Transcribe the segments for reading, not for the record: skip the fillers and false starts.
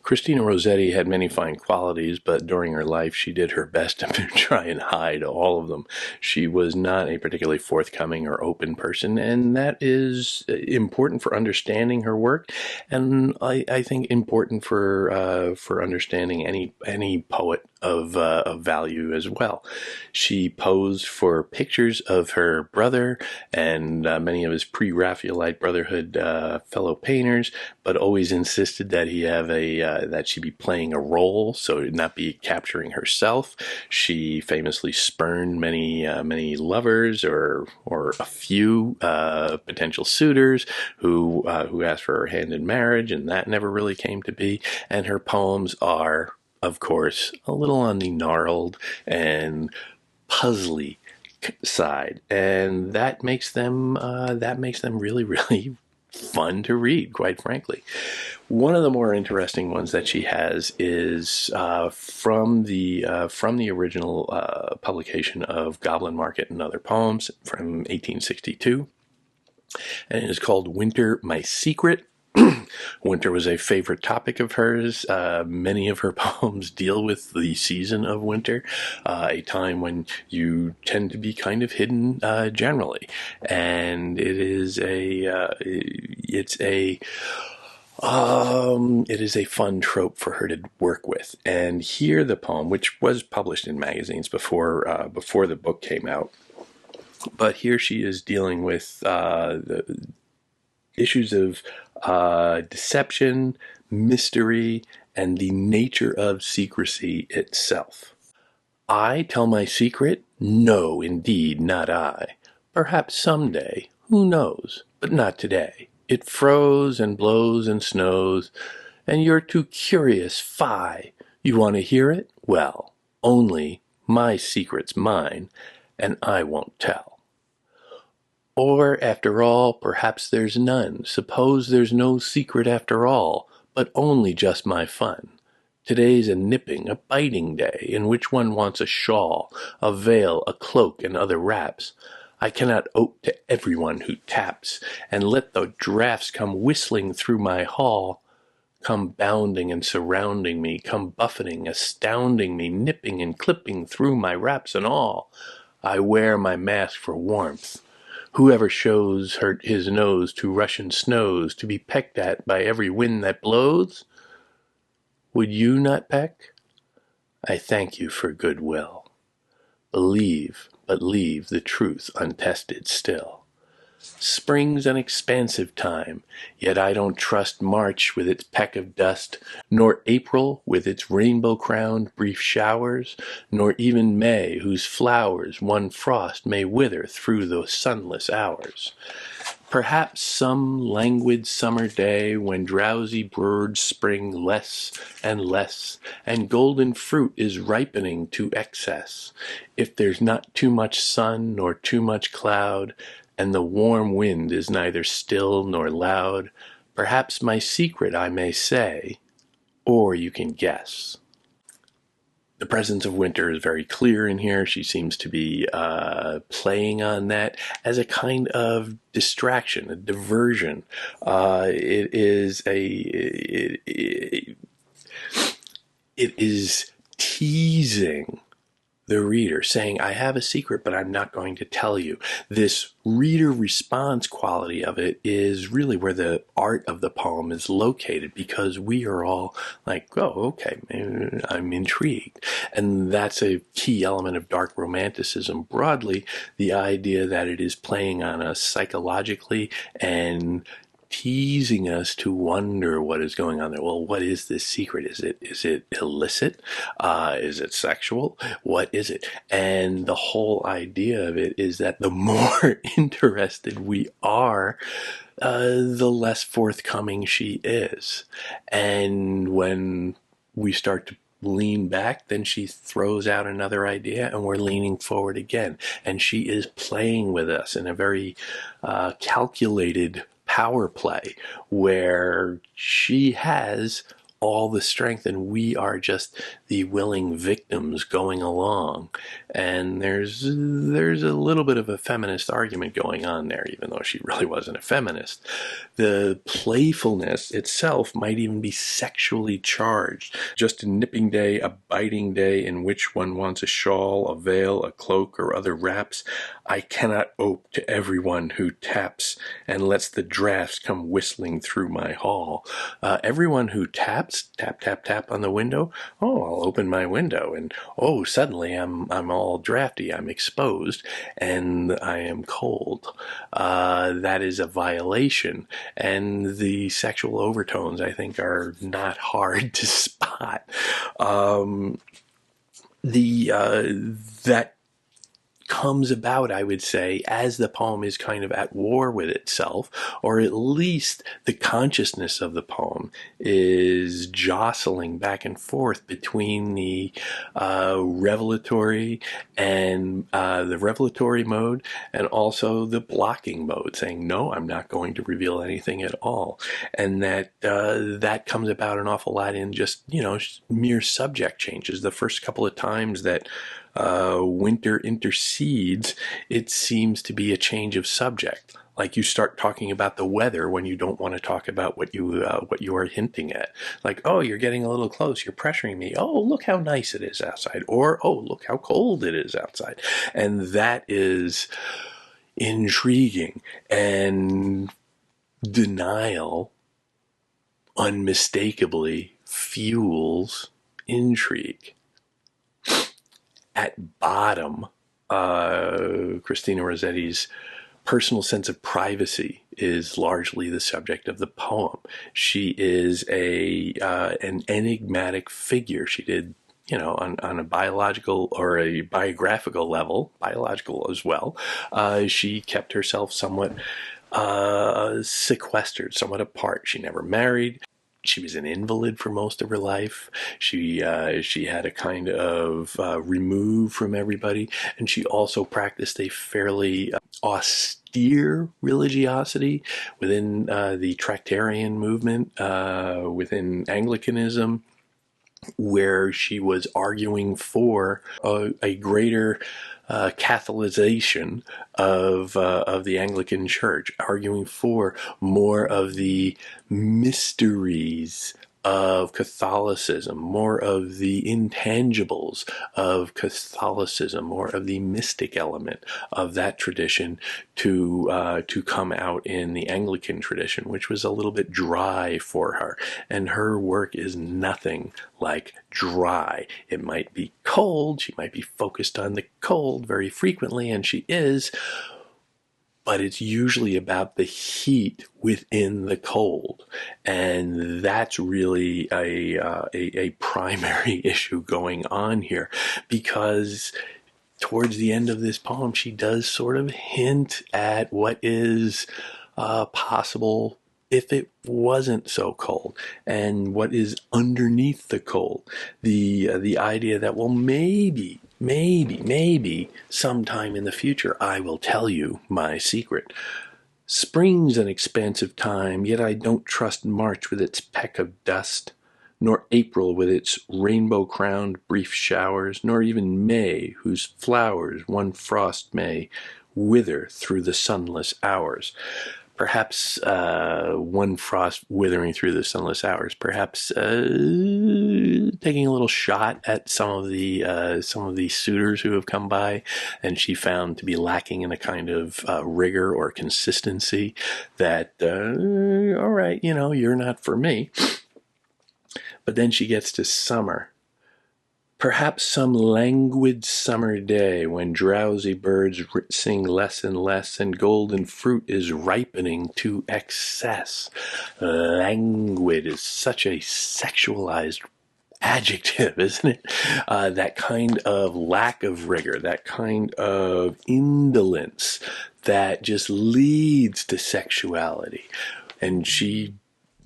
Christina Rossetti had many fine qualities, but during her life she did her best to try and hide all of them. She was not a particularly forthcoming or open person, and that is important for understanding her work, and I think important for understanding any poet of value as well. She posed for pictures of her brother and many of his pre-Raphaelite Brotherhood fellow painters, but always insisted that he have that she be playing a role, so not be capturing herself. She famously spurned many lovers or a few potential suitors who asked for her hand in marriage, and that never really came to be. And her poems are, of course, a little on the gnarled and puzzly side, and that makes them really fun to read, quite frankly. One of the more interesting ones that she has is from the original publication of Goblin Market and Other Poems from 1862, and it is called Winter, My Secret. Winter was a favorite topic of hers. Many of her poems deal with the season of winter, a time when you tend to be kind of hidden generally, and it is a fun trope for her to work with. And here the poem, which was published in magazines before the book came out, but here she is dealing with the issues of deception, mystery, and the nature of secrecy itself. I tell my secret? No, indeed, not I. Perhaps someday, who knows, but not today. It froze and blows and snows, and you're too curious, fie. You want to hear it? Well, only my secret's mine, and I won't tell. Or, after all, perhaps there's none. Suppose there's no secret after all, but only just my fun. Today's a nipping, a biting day, in which one wants a shawl, a veil, a cloak, and other wraps. I cannot ope to everyone who taps, and let the draughts come whistling through my hall, come bounding and surrounding me, come buffeting, astounding me, nipping and clipping through my wraps and all. I wear my mask for warmth. Whoever shows his nose to Russian snows, to be pecked at by every wind that blows? Would you not peck? I thank you for goodwill. Believe, but leave the truth untested still. Spring's an expansive time, yet I don't trust March with its peck of dust, nor April with its rainbow-crowned brief showers, nor even May, whose flowers one frost may wither through those sunless hours. Perhaps some languid summer day, when drowsy birds spring less and less, and golden fruit is ripening to excess, if there's not too much sun nor too much cloud, and the warm wind is neither still nor loud, perhaps my secret I may say, or you can guess. The presence of winter is very clear in here. She seems to be playing on that as a kind of distraction, a diversion. It is teasing the reader, saying, I have a secret, but I'm not going to tell you. This reader response quality of it is really where the art of the poem is located, because we are all like, oh, okay, I'm intrigued. And that's a key element of dark romanticism broadly, the idea that it is playing on us psychologically and teasing us to wonder what is going on there. Well, what is this secret? Is it illicit? Is it sexual? What is it? And the whole idea of it is that the more interested we are, the less forthcoming she is. And when we start to lean back, then she throws out another idea, and we're leaning forward again. And she is playing with us in a very calculated power play, where she has all the strength, and we are just the willing victims going along. And there's a little bit of a feminist argument going on there, even though she really wasn't a feminist. The playfulness itself might even be sexually charged. Just a nipping day, a biting day in which one wants a shawl, a veil, a cloak, or other wraps. I cannot ope to everyone who taps and lets the drafts come whistling through my hall. Everyone who taps, tap, tap, tap on the window, oh, I'll open my window, and oh, suddenly I'm all drafty, I'm exposed, and I am cold. That is a violation, and the sexual overtones, I think, are not hard to spot. That comes about, I would say, as the poem is kind of at war with itself, or at least the consciousness of the poem is jostling back and forth between the revelatory and the revelatory mode, and also the blocking mode, saying, no, I'm not going to reveal anything at all. And that comes about an awful lot in just, mere subject changes. The first couple of times that winter intercedes, it seems to be a change of subject. Like you start talking about the weather when you don't want to talk about what you are hinting at. Like, oh, you're getting a little close. You're pressuring me. Oh, look how nice it is outside. Or, oh, look how cold it is outside. And that is intriguing. And denial unmistakably fuels intrigue. At bottom, Christina Rossetti's personal sense of privacy is largely the subject of the poem. She is an enigmatic figure. She did, on a biological or a biographical level, biological as well, she kept herself somewhat sequestered, somewhat apart. She never married. She was an invalid for most of her life. She had a kind of remove from everybody, and she also practiced a fairly austere religiosity within the Tractarian movement, within Anglicanism, where she was arguing for a greater Catholicization of the Anglican Church, arguing for more of the mysteries of Catholicism, more of the intangibles of Catholicism, more of the mystic element of that tradition to come out in the Anglican tradition, which was a little bit dry for her. And her work is nothing like dry. It might be cold, she might be focused on the cold very frequently, and she is, but it's usually about the heat within the cold. And that's really a primary issue going on here, because towards the end of this poem, she does sort of hint at what is possible if it wasn't so cold, and what is underneath the cold. The idea that, well, maybe sometime in the future I will tell you my secret. Spring's an expansive time, yet I don't trust March with its peck of dust, nor April with its rainbow-crowned brief showers, nor even May, whose flowers one frost may wither through the sunless hours. Perhaps one frost withering through the sunless hours. Perhaps taking a little shot at some of the suitors who have come by, and she found to be lacking in a kind of rigor or consistency. That all right, you're not for me. But then she gets to summer. Perhaps some languid summer day when drowsy birds sing less and less and golden fruit is ripening to excess. Languid is such a sexualized adjective, isn't it? That kind of lack of rigor, that kind of indolence that just leads to sexuality. And she,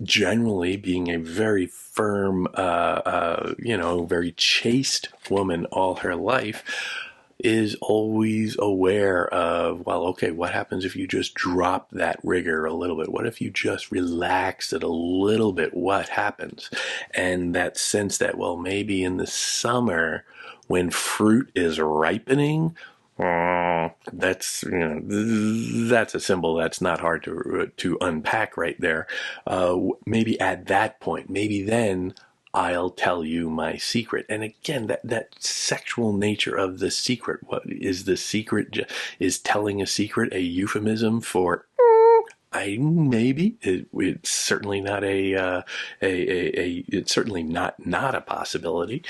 generally being a very firm, very chaste woman all her life, is always aware of, well, okay, what happens if you just drop that rigor a little bit? What if you just relax it a little bit? What happens? And that sense that, well, maybe in the summer when fruit is ripening, that's, that's a symbol that's not hard to unpack right there. Maybe at that point, maybe then I'll tell you my secret. And again, that sexual nature of the secret. What is the secret? Is telling a secret a euphemism for? I maybe it's certainly not it's certainly not a possibility,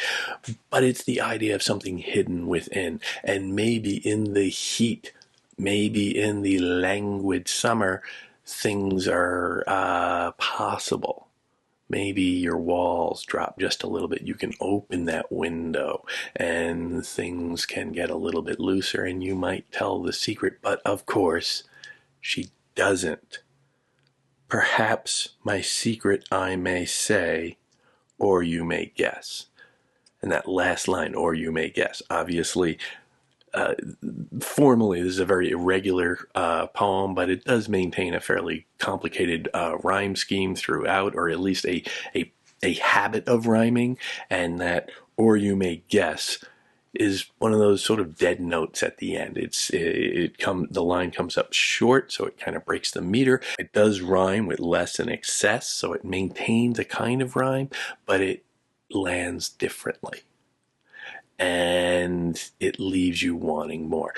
but it's the idea of something hidden within, and maybe in the heat, maybe in the languid summer, things are possible. Maybe your walls drop just a little bit. You can open that window and things can get a little bit looser and you might tell the secret. But of course, she doesn't. Perhaps my secret I may say, or you may guess. And that last line, or you may guess, obviously, uh, formally, this is a very irregular poem, but it does maintain a fairly complicated rhyme scheme throughout, or at least a habit of rhyming, and that "or you may guess" is one of those sort of dead notes at the end. The line comes up short, so it kind of breaks the meter. It does rhyme with less and excess, so it maintains a kind of rhyme, but it lands differently and it leaves you wanting more.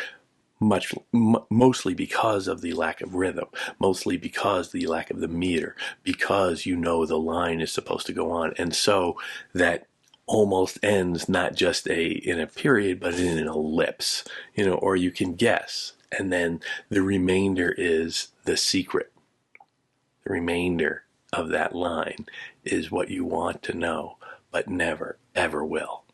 Mostly because of the lack of rhythm, mostly because the lack of the meter, because you know the line is supposed to go on, and so that almost ends not just in a period, but in an ellipse, or you can guess, and then the remainder is the secret. The remainder of that line is what you want to know, but never ever will.